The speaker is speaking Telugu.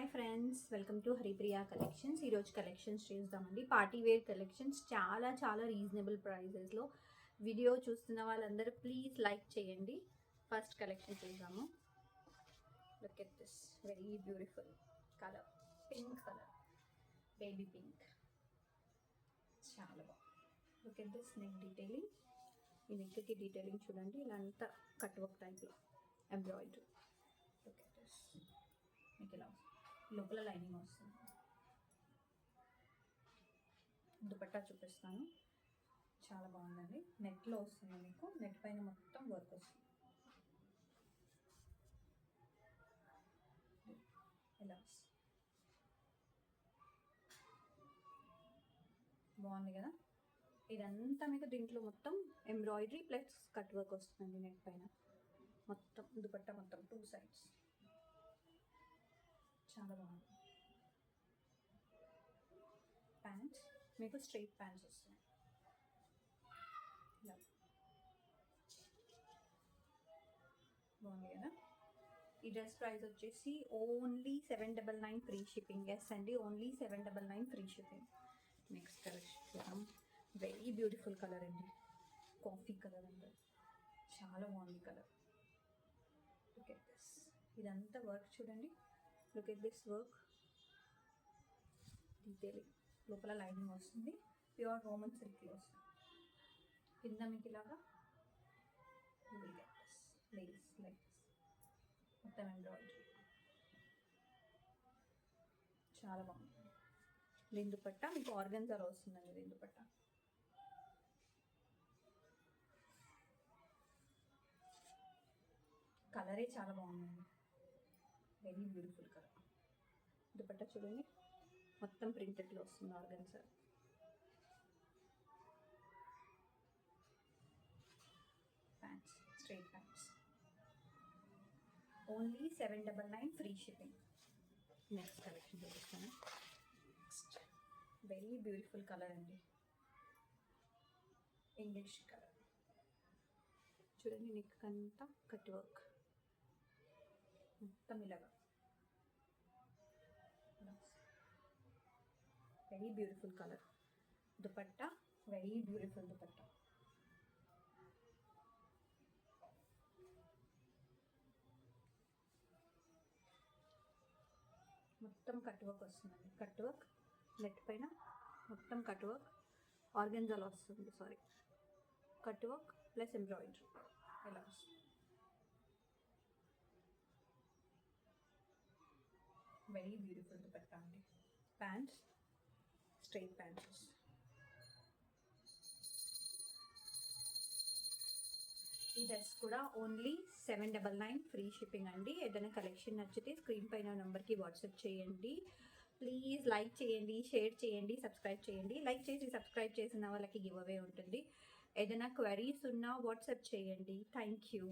Hi friends, welcome to Haripriya collections. ఈరోజు కలెక్షన్స్ చూద్దామండి. పార్టీ వేర్ కలెక్షన్స్ చాలా రీజనబుల్ ప్రైజెస్లో. వీడియో చూస్తున్న వాళ్ళందరూ ప్లీజ్ లైక్ చేయండి. ఫస్ట్ కలెక్షన్ చూద్దాము. Look at this very beautiful colour, pink colour, baby pink. చాలా బాగుంది. Look at this neck detailing. ఈ నెక్కి డీటెయిలింగ్ చూడండి, ఇలా అంతా కట్ వర్క్ టైప్లో ఎంబ్రాయిడరీ. Look at this. మీకు ఇలా లోపల లైనింగ్ వస్తుంది. దుపట్టా చూపిస్తాను, చాలా బాగుందండి. నెట్లో వస్తుంది, మీకు నెట్ పైన మొత్తం వర్క్ వస్తుంది. ఇలా బాగుంది కదా. ఇదంతా మీకు దీంట్లో మొత్తం ఎంబ్రాయిడరీ ప్లస్ కట్ వర్క్ వస్తుందండి. నెట్ పైన మొత్తం దుపట్టా మొత్తం 2 sides చాలా బాగుంది. ప్యాంట్స్ మీకు స్ట్రైట్ ప్యాంట్స్ వస్తాయి. బాగుంది కదా. ఈ డ్రెస్ ప్రైస్ వచ్చేసి ఓన్లీ 799 ఫ్రీ షిప్పింగ్. ఎస్ అండి, only 799 free shipping. Next colour చూద్దాం. వెరీ బ్యూటిఫుల్ కలర్ అండి, కాఫీ కలర్ అండి. చాలా బాగుంది కలర్. Look at this. ఇదంతా వర్క్ చూడండి. Look at this work detailing. లోపల లైనింగ్ వస్తుంది, ప్యూర్ రోమన్ సిల్క్లో వస్తుంది. కింద మీకు ఇలాగా లేస్ లైక్ మొత్తం ఎంబ్రాయిడరీ. చాలా బాగుంది. దీని దుపట్టా మీకు ఆర్గన్జాలో వస్తుందండి. దీని దుపట్టా కలరే చాలా బాగుందండి, వెరీ బ్యూటిఫుల్ కలర్. దుపట్టా చూడండి, మొత్తం ప్రింటెడ్లో వస్తుంది organza. Pants straight pants only 799 free shipping. Next collection చూపిస్తాను. నెక్స్ట్ వెరీ బ్యూటిఫుల్ కలర్ అండి, ఇంగ్లీష్ కలర్. చూడండి, నెక్ అంతా కట్ వర్క్ మొత్తం ఇలాగా. Very beautiful colour. Dupatta very beautiful dupatta. మొత్తం కట్ వర్క్ వస్తుందండి. కట్ వర్క్ నెట్ పైన మొత్తం కట్ వర్క్ ఆర్గన్జాలో వస్తుంది. Sorry, cut work plus embroidery ఇలా వస్తుంది. వెరీ బ్యూటిఫుల్ దుపట్టా అండి. Pants straight pants. ఈ డ్రెస్ కూడా ఓన్లీ 799 ఫ్రీ షిప్పింగ్ అండి. ఏదైనా కలెక్షన్ నచ్చితే స్క్రీన్ పైన నెంబర్కి వాట్సాప్ చేయండి. ప్లీజ్ లైక్ చేయండి, షేర్ చేయండి, సబ్స్క్రైబ్ చేయండి. లైక్ చేసి సబ్స్క్రైబ్ చేసిన వాళ్ళకి గివ్ అవే ఉంటుంది. ఏదైనా క్వైరీస్ ఉన్నా వాట్సాప్ చేయండి. Thank you.